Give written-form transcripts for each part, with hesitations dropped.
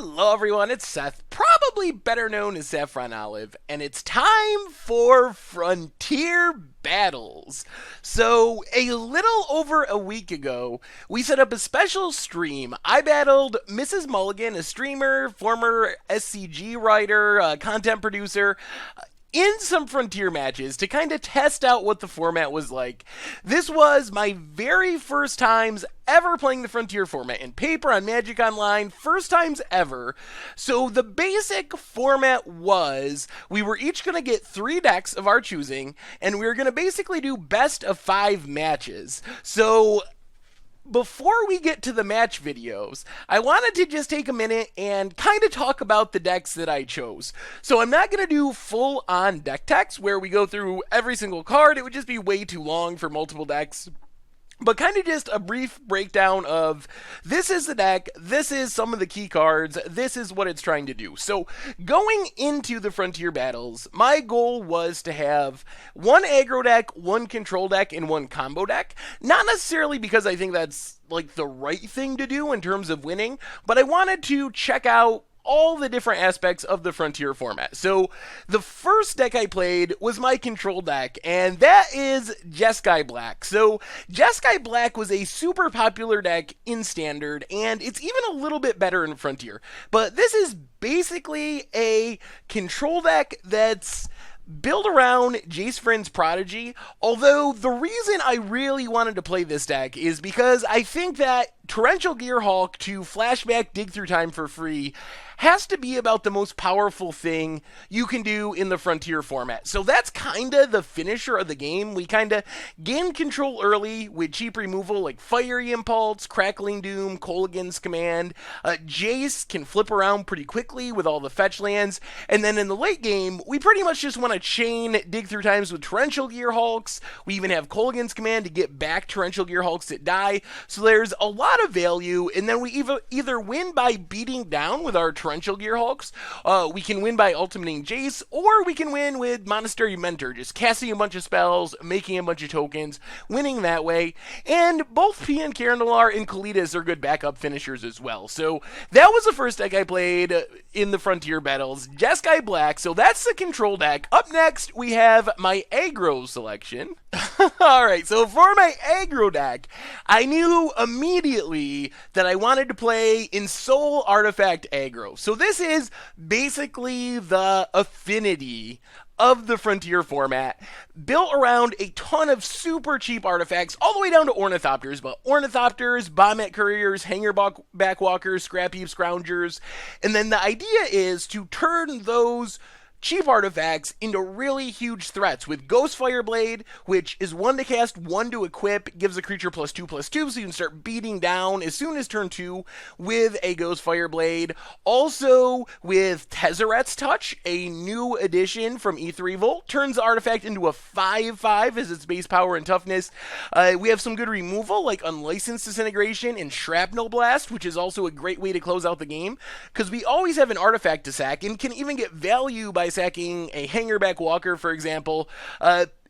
Hello everyone, it's Seth, probably better known as Saffron Olive, and it's time for Frontier Battles. So, a little over a week ago, we set up a special stream. I battled Mrs Mulligan, a streamer, former SCG writer, content producer, in some Frontier matches to kind of test out what the format was like. This was my very first times ever playing the Frontier format in paper on Magic Online, first times ever. So the basic format was we were each going to get 3 decks of our choosing, and we were going to basically do best of 5 matches. So before we get to the match videos, I wanted to just take a minute and kind of talk about the decks that I chose. So I'm not going to do full-on deck techs where we go through every single card. It would just be way too long for multiple decks. But kind of just a brief breakdown of this is the deck, this is some of the key cards, this is what it's trying to do. So going into the Frontier Battles, my goal was to have 1 aggro deck, 1 control deck, and 1 combo deck. Not necessarily because I think that's like the right thing to do in terms of winning, but I wanted to check out all the different aspects of the Frontier format. So the first deck I played was my control deck, and that is Jeskai Black. So Jeskai Black was a super popular deck in Standard, and it's even a little bit better in Frontier. But this is basically a control deck that's built around Jace Vryn's Prodigy, although the reason I really wanted to play this deck is because I think that Torrential Gearhulk to flashback dig through time for free has to be about the most powerful thing you can do in the Frontier format. So that's kind of the finisher of the game. We kind of gain control early with cheap removal like Fiery Impulse, Crackling Doom, Kolaghan's Command. Jace can flip around pretty quickly with all the fetch lands. And then in the late game, we pretty much just want to chain dig through times with Torrential Gearhulks. We even have Kolaghan's Command to get back Torrential Gearhulks that die. So there's a lot of value, and then we either win by beating down with our Torrential Gearhulks, we can win by ultimating Jace, or we can win with Monastery Mentor, just casting a bunch of spells, making a bunch of tokens, winning that way. And both Pian Carandalar and Kalitas are good backup finishers as well. So that was the first deck I played in the Frontier Battles, Jeskai Black. So that's the control deck. Up next, we have my aggro selection. Alright, so for my aggro deck, I knew immediately that I wanted to play Ensoul Artifact aggro. So this is basically the Affinity of the Frontier format, built around a ton of super cheap artifacts, all the way down to Ornithopters, but Ornithopters, Bombette Couriers, Hangerback-Walkers, Scrap Heap Scroungers, and then the idea is to turn those cheap artifacts into really huge threats with Ghostfire Blade, which is 1 to cast, 1 to equip, gives a creature +2/+2, so you can start beating down as soon as turn 2 with a Ghostfire Blade. Also with Tezzeret's Touch, a new addition from E3 Volt, turns the artifact into a 5/5 as its base power and toughness. We have some good removal like Unlicensed Disintegration and Shrapnel Blast, which is also a great way to close out the game, because we always have an artifact to sack and can even get value by sacking a Hangerback Walker, for example.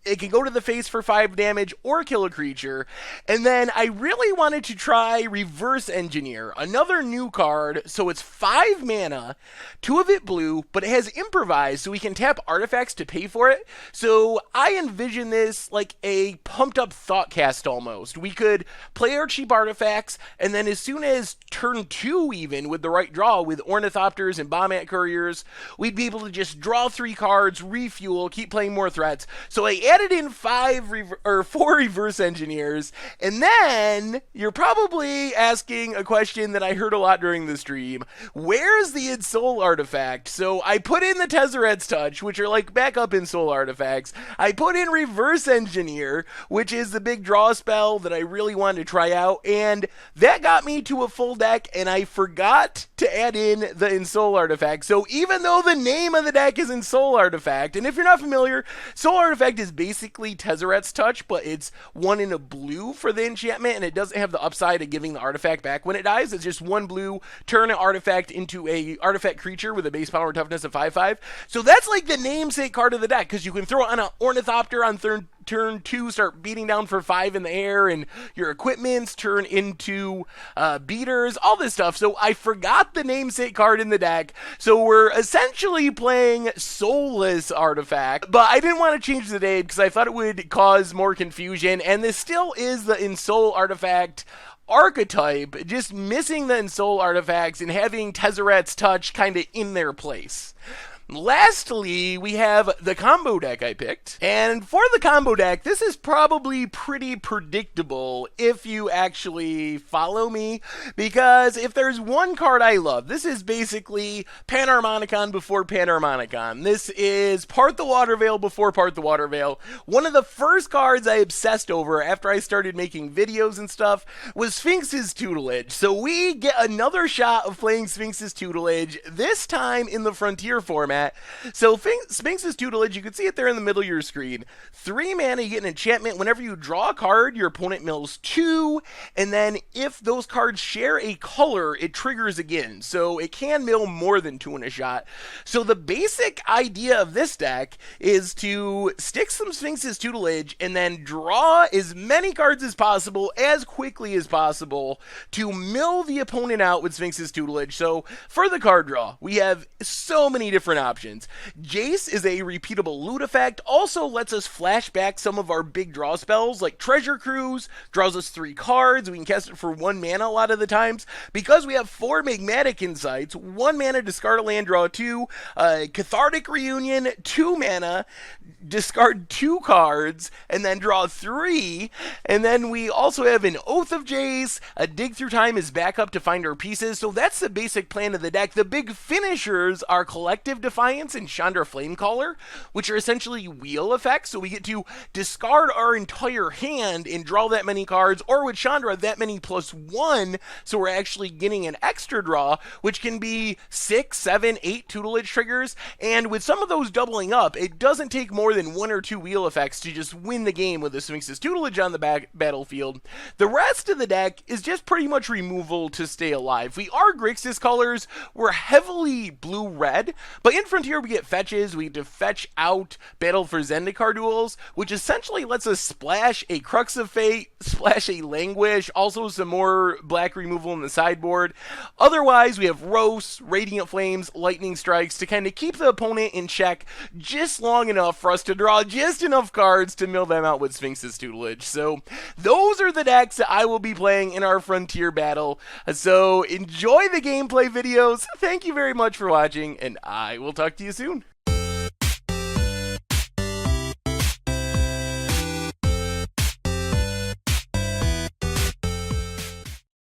It can go to the face for 5 damage or kill a creature. And then I really wanted to try Reverse Engineer, another new card. So it's 5 mana, 2 of it blue, but it has Improvise, so we can tap artifacts to pay for it. So I envision this like a pumped up Thoughtcast almost. We could play our cheap artifacts, and then as soon as turn 2 even, with the right draw, with Ornithopters and Bombette Couriers, we'd be able to just draw 3 cards, refuel, keep playing more threats. So I added in 4 Reverse Engineers, and then you're probably asking a question that I heard a lot during the stream. Where's the Ensoul Artifact? So I put in the Tezzeret's Touch, which are like backup Ensoul Artifacts. I put in Reverse Engineer, which is the big draw spell that I really wanted to try out, and that got me to a full deck, and I forgot to add in the Ensoul Artifact. So even though the name of the deck is Ensoul Artifact, and if you're not familiar, Soul Artifact is basically Tezzeret's Touch, but it's 1 in a blue for the enchantment, and it doesn't have the upside of giving the artifact back when it dies. It's just 1 blue, turn an artifact into a artifact creature with a base power and toughness of 5/5. So that's like the namesake card of the deck, because you can throw it on an Ornithopter on turn turn 2 start beating down for 5 in the air, and your equipments turn into beaters, all this stuff. So I forgot the namesake card in the deck, so we're essentially playing Soulless Artifact, but I didn't want to change the name because I thought it would cause more confusion, and this still is the Ensoul Artifact archetype, just missing the Ensoul Artifacts and having Tezzeret's Touch kind of in their place. Lastly, we have the combo deck I picked. And for the combo deck, this is probably pretty predictable if you actually follow me, because if there's one card I love, this is basically Panharmonicon before Panharmonicon. This is Part the Water Veil before Part the Water Veil. One of the first cards I obsessed over after I started making videos and stuff was Sphinx's Tutelage. So we get another shot of playing Sphinx's Tutelage, this time in the Frontier format. So Sphinx's Tutelage, you can see it there in the middle of your screen. 3 mana, you get an enchantment. Whenever you draw a card, your opponent mills 2, and then if those cards share a color, it triggers again. So it can mill more than 2 in a shot. So the basic idea of this deck is to stick some Sphinx's Tutelage and then draw as many cards as possible, as quickly as possible, to mill the opponent out with Sphinx's Tutelage. So for the card draw, we have so many different options. Jace is a repeatable loot effect, also lets us flashback some of our big draw spells, like Treasure Cruise, draws us 3 cards, we can cast it for 1 mana a lot of the times. Because we have 4 Magmatic Insights, 1 mana, discard a land, draw 2, Cathartic Reunion, 2 mana, discard 2 cards, and then draw 3, and then we also have an Oath of Jace, a Dig Through Time is backup to find our pieces. So that's the basic plan of the deck. The big finishers are Collective Defiance and Chandra Flamecaller, which are essentially wheel effects, so we get to discard our entire hand and draw that many cards, or with Chandra, that many plus 1, so we're actually getting an extra draw, which can be 6, 7, 8 tutelage triggers, and with some of those doubling up, it doesn't take more than 1 or 2 wheel effects to just win the game with the Sphinx's Tutelage on the battlefield. The rest of the deck is just pretty much removal to stay alive. We are Grixis colors, we're heavily blue-red, but in Frontier we get fetches, we get to fetch out Battle for Zendikar duels, which essentially lets us splash a Crux of Fate, splash a Languish, also some more black removal in the sideboard. Otherwise, we have Roast, Radiant Flames, Lightning Strikes to kind of keep the opponent in check just long enough for us to draw just enough cards to mill them out with Sphinx's Tutelage. So those are the decks that I will be playing in our Frontier battle. So enjoy the gameplay videos. Thank you very much for watching, and I will talk to you soon.